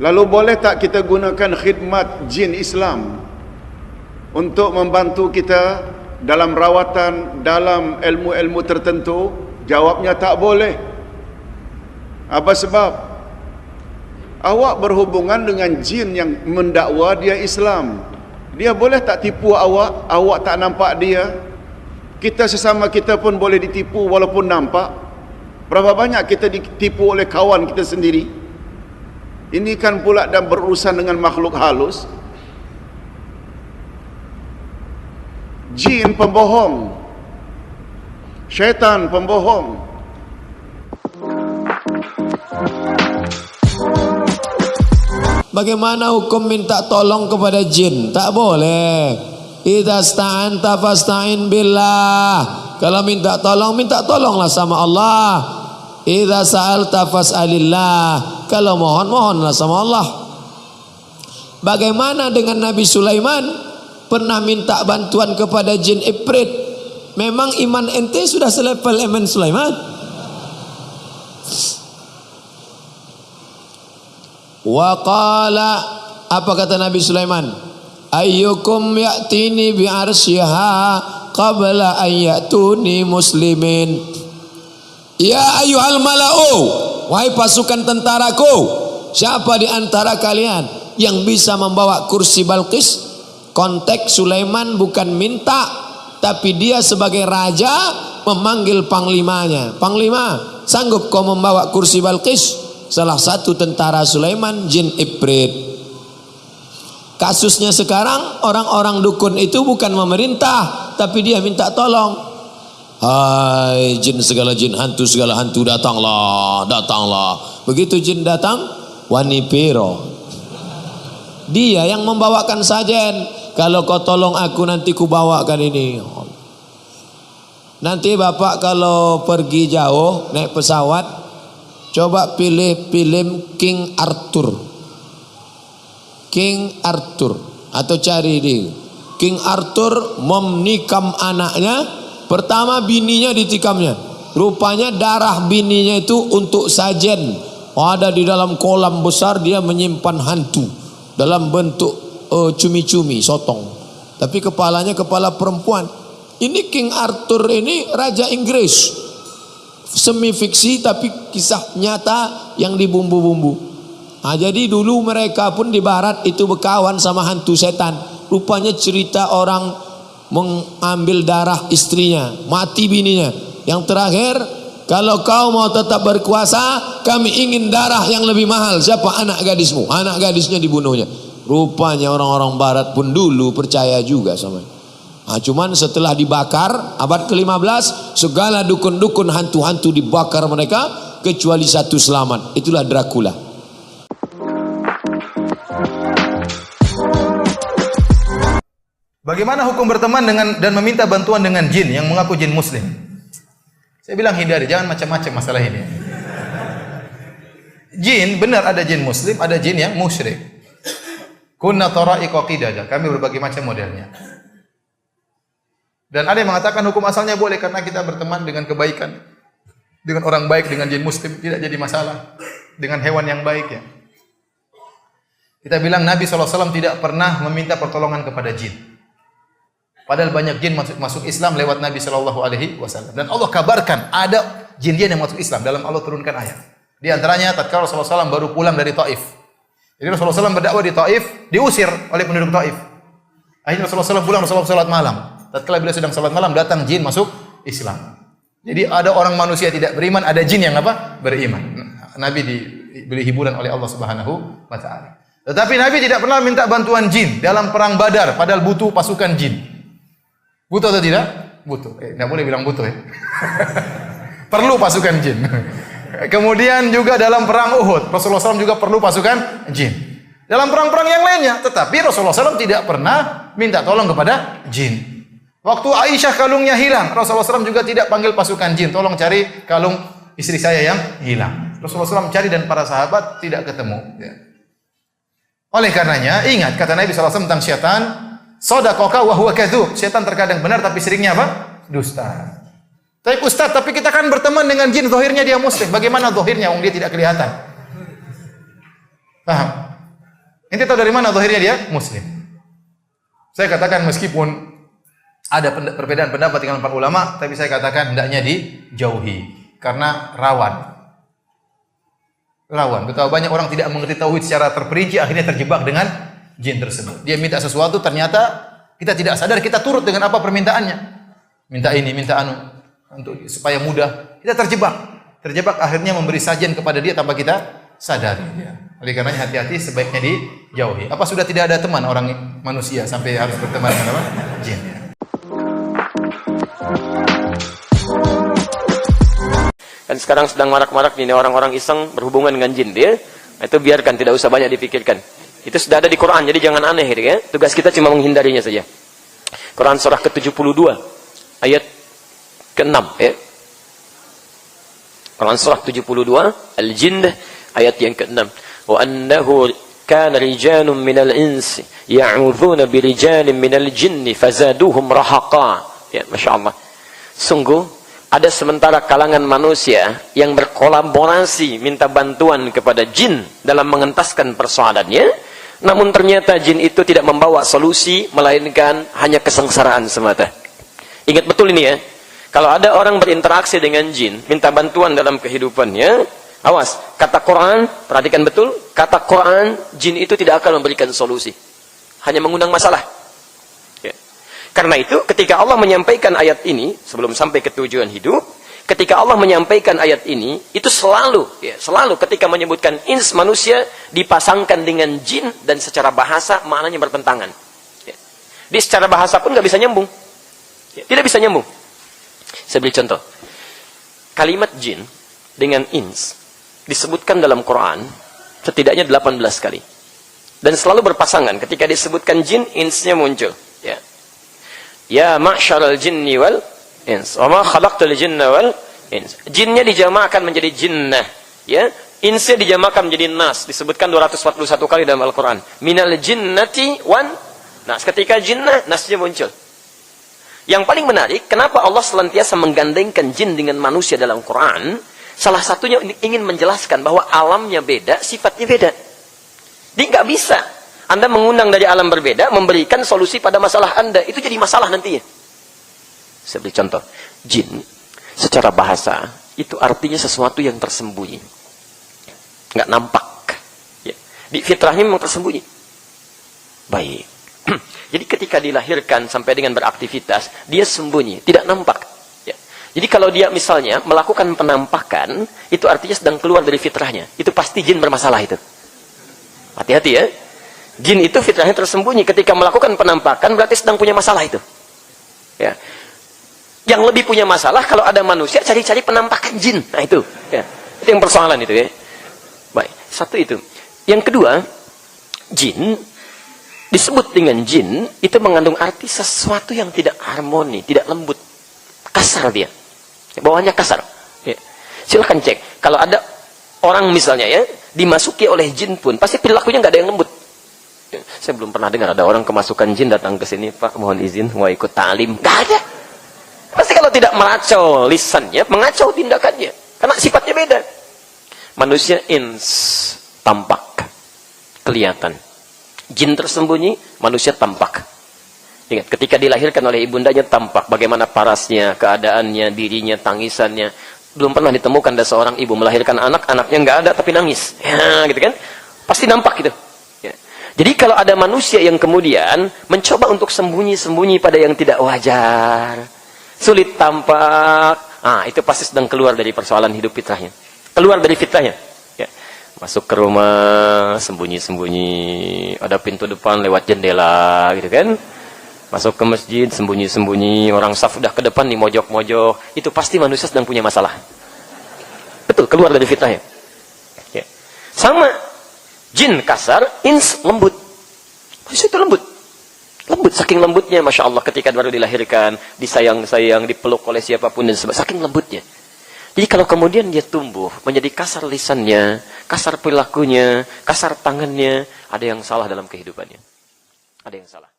Lalu boleh tak kita gunakan khidmat jin Islam untuk membantu kita dalam rawatan, dalam ilmu-ilmu tertentu? Jawabnya tak boleh. Apa sebab? Awak berhubungan dengan jin yang mendakwa dia Islam. Dia boleh tak tipu awak? Awak tak nampak dia? Kita sesama kita pun boleh ditipu walaupun nampak. Berapa banyak kita ditipu oleh kawan kita sendiri? Ini kan pula dan berurusan dengan makhluk halus. Jin pembohong, syaitan pembohong. Bagaimana hukum minta tolong kepada jin? Tak boleh. Idza sta'anta fasta'in billah. Kalau minta tolonglah sama Allah. Idza sa'alta fas'alillah. Kalau mohonlah sama Allah. Bagaimana dengan Nabi Sulaiman? Pernah minta bantuan kepada jin Ifrit. Memang iman ente sudah selevel iman Sulaiman? Wa qala, apa kata Nabi Sulaiman? Ayyukum ya'tini bi'arsyiha qabla an ya'tuni muslimin. Ya ayyuhal mala'u, wahai pasukan tentaraku, siapa di antara kalian yang bisa membawa kursi Balqis? Konteks Sulaiman bukan minta, tapi dia sebagai raja memanggil panglimanya. Panglima, sanggup kau membawa kursi Balqis? Salah satu tentara Sulaiman jin Ifrit. Kasusnya sekarang orang-orang dukun itu bukan memerintah, tapi dia minta tolong. Hai jin segala jin, hantu segala hantu, datanglah. Begitu jin datang, wani pero. Dia yang membawakan sajen. Kalau kau tolong aku, nanti ku bawakan ini. Nanti bapak kalau pergi jauh naik pesawat, coba pilih film King Arthur. King Arthur, atau cari di King Arthur menikam anaknya. Pertama bininya ditikamnya. Rupanya darah bininya itu untuk sajen. Ada di dalam kolam besar, dia menyimpan hantu dalam bentuk cumi-cumi, sotong. Tapi kepalanya kepala perempuan. Ini King Arthur ini raja Inggris. Semi fiksi tapi kisah nyata yang dibumbu-bumbu. Nah, jadi dulu mereka pun di barat itu berkawan sama hantu setan. Rupanya cerita orang mengambil darah istrinya, mati bininya. Yang terakhir, kalau kau mau tetap berkuasa, kami ingin darah yang lebih mahal. Siapa? Anak gadismu. Anak gadisnya dibunuhnya. Rupanya orang-orang barat pun dulu percaya juga sama. Nah, cuman setelah dibakar abad ke-15, segala dukun-dukun hantu-hantu dibakar mereka, kecuali satu selamat. Itulah Dracula. Bagaimana hukum berteman dengan dan meminta bantuan dengan jin yang mengaku jin muslim? Saya bilang hindari, jangan macam-macam masalah ini. Jin, benar ada jin muslim, ada jin yang musyrik. Kunna tara'iqa qidada, kami berbagai macam modelnya. Dan ada yang mengatakan hukum asalnya boleh karena kita berteman dengan kebaikan. Dengan orang baik, dengan jin muslim tidak jadi masalah. Dengan hewan yang baik ya. Kita bilang Nabi SAW tidak pernah meminta pertolongan kepada jin. Padahal banyak jin masuk Islam lewat Nabi SAW. Dan Allah kabarkan ada jin-jin yang masuk Islam. Dalam Allah turunkan ayat. Di antaranya tatkala Rasulullah SAW baru pulang dari Taif. Jadi Rasulullah SAW berdakwah di Taif, diusir oleh penduduk Taif. Akhirnya Rasulullah SAW pulang, Rasulullah salat malam. Tatkala beliau sedang salat malam, datang jin masuk Islam. Jadi ada orang manusia tidak beriman, ada jin yang apa? Beriman. Nabi diberi hiburan oleh Allah Subhanahu wa taala. Tetapi Nabi tidak pernah minta bantuan jin dalam perang Badar, padahal butuh pasukan jin. Butuh atau tidak? Butuh. Tidak boleh bilang butuh ya. Perlu pasukan jin. Kemudian juga dalam perang Uhud, Rasulullah SAW juga perlu pasukan jin. Dalam perang-perang yang lainnya, tetapi Rasulullah SAW tidak pernah minta tolong kepada jin. Waktu Aisyah kalungnya hilang, Rasulullah SAW juga tidak panggil pasukan jin, tolong cari kalung istri saya yang hilang. Rasulullah SAW cari dan para sahabat tidak ketemu. Oleh karenanya, ingat kata Nabi SAW tentang syaitan, Shadaqaka wa huwa kadzub. Setan terkadang benar tapi seringnya apa? Dusta. Tapi Ustaz, tapi kita kan berteman dengan jin, zahirnya dia muslim. Bagaimana zahirnya wong dia tidak kelihatan? Paham? Ente tahu dari mana zahirnya dia muslim? Saya katakan meskipun ada perbedaan pendapat dengan para ulama, tapi saya katakan hendaknya dijauhi karena rawan. Rawan. Betapa banyak orang tidak mengerti tauhid secara terperinci, akhirnya terjebak dengan jin tersebut. Dia minta sesuatu, ternyata kita tidak sadar, kita turut dengan apa permintaannya. Minta ini, minta anu, untuk supaya mudah. Kita terjebak akhirnya memberi sajian kepada dia tanpa kita sadari. Oleh karenanya hati-hati, sebaiknya dijauhi. Apa sudah tidak ada teman orang manusia sampai harus berteman dengan apa? Jin. Kan sekarang sedang marak-marak nih orang-orang iseng berhubungan dengan jin dia. Itu biarkan, tidak usah banyak dipikirkan. Itu sudah ada di Quran, jadi jangan aneh gitu ya. Tugas kita cuma menghindarinya saja. Quran surah ke-72 ayat ke-6 ya. Quran surah 72 Al-Jinn ayat yang ke-6. Wa annahu kana rijalun minal insi ya'udzuuna birijalin minal jinni fazaduhum rahaqa. Ya, masyaallah. Sungguh ada sementara kalangan manusia yang berkolaborasi minta bantuan kepada jin dalam mengentaskan persoalannya, namun ternyata jin itu tidak membawa solusi melainkan hanya kesengsaraan semata. Ingat betul ini ya. Kalau ada orang berinteraksi dengan jin, minta bantuan dalam kehidupannya, awas, kata Quran, perhatikan betul, kata Quran, jin itu tidak akan memberikan solusi. Hanya mengundang masalah. Karena itu ketika Allah menyampaikan ayat ini, sebelum sampai ke tujuan hidup, ketika Allah menyampaikan ayat ini, itu selalu ketika menyebutkan ins manusia dipasangkan dengan jin dan secara bahasa maknanya bertentangan. Di secara bahasa pun nggak bisa nyambung. Tidak bisa nyambung. Saya beri contoh. Kalimat jin dengan ins disebutkan dalam Quran setidaknya 18 kali. Dan selalu berpasangan. Ketika disebutkan jin, insnya muncul. Ya. Ya ma'syaral jinni wal ins. Wa ma khalaqtul jinna wal ins. Jinnya dijamakkan menjadi jinnah. Ya. Insnya dijamakkan menjadi nas. Disebutkan 241 kali dalam Al-Quran. Minal jinnati wan nas. Ketika jinnah, nasnya muncul. Yang paling menarik, kenapa Allah selantiasa menggandengkan jin dengan manusia dalam Quran? Salah satunya ingin menjelaskan bahwa alamnya beda, sifatnya beda. Dia nggak bisa Anda mengundang dari alam berbeda, memberikan solusi pada masalah Anda. Itu jadi masalah nantinya. Saya beri contoh. Jin, secara bahasa, itu artinya sesuatu yang tersembunyi. Nggak nampak. Ya. Di fitrahnya memang tersembunyi. Baik. Jadi ketika dilahirkan sampai dengan beraktivitas, dia sembunyi, tidak nampak. Ya. Jadi kalau dia misalnya melakukan penampakan, itu artinya sedang keluar dari fitrahnya. Itu pasti jin bermasalah itu. Hati-hati ya. Jin itu fitrahnya tersembunyi. Ketika melakukan penampakan berarti sedang punya masalah itu. Ya. Yang lebih punya masalah kalau ada manusia cari-cari penampakan jin. Nah itu. Ya. Itu yang persoalan itu ya. Baik. Satu itu. Yang kedua, jin disebut dengan jin itu mengandung arti sesuatu yang tidak harmoni, tidak lembut. Kasar dia. Bawaannya kasar. Ya. Silahkan cek. Kalau ada orang misalnya ya, dimasuki oleh jin pun pasti perilakunya nggak ada yang lembut. Saya belum pernah dengar ada orang kemasukan jin datang ke sini, Pak, mohon izin mau ikut ta'lim. Nggak ada. Pasti kalau tidak meracau lisannya, mengacau tindakannya. Karena sifatnya beda. Manusia ins, tampak, kelihatan. Jin tersembunyi, manusia tampak. Ingat, ketika dilahirkan oleh ibundanya tampak. Bagaimana parasnya, keadaannya, dirinya, tangisannya. Belum pernah ditemukan ada seorang ibu melahirkan anak, anaknya nggak ada tapi nangis. Ya, gitu kan. Pasti nampak gitu. Jadi kalau ada manusia yang kemudian mencoba untuk sembunyi-sembunyi pada yang tidak wajar, sulit tampak, itu pasti sedang keluar dari persoalan hidup fitrahnya. Keluar dari fitrahnya. Ya. Masuk ke rumah, sembunyi-sembunyi, ada pintu depan lewat jendela, gitu kan. Masuk ke masjid, sembunyi-sembunyi, orang saf udah ke depan di mojok-mojok, itu pasti manusia sedang punya masalah. Betul, keluar dari fitrahnya. Ya. Sama. Jin kasar, ins lembut. Manusia itu lembut. Lembut, saking lembutnya, Masya Allah, ketika baru dilahirkan, disayang-sayang, dipeluk oleh siapapun, dan sebagainya. Saking lembutnya. Jadi kalau kemudian dia tumbuh, menjadi kasar lisannya, kasar perilakunya, kasar tangannya, ada yang salah dalam kehidupannya. Ada yang salah.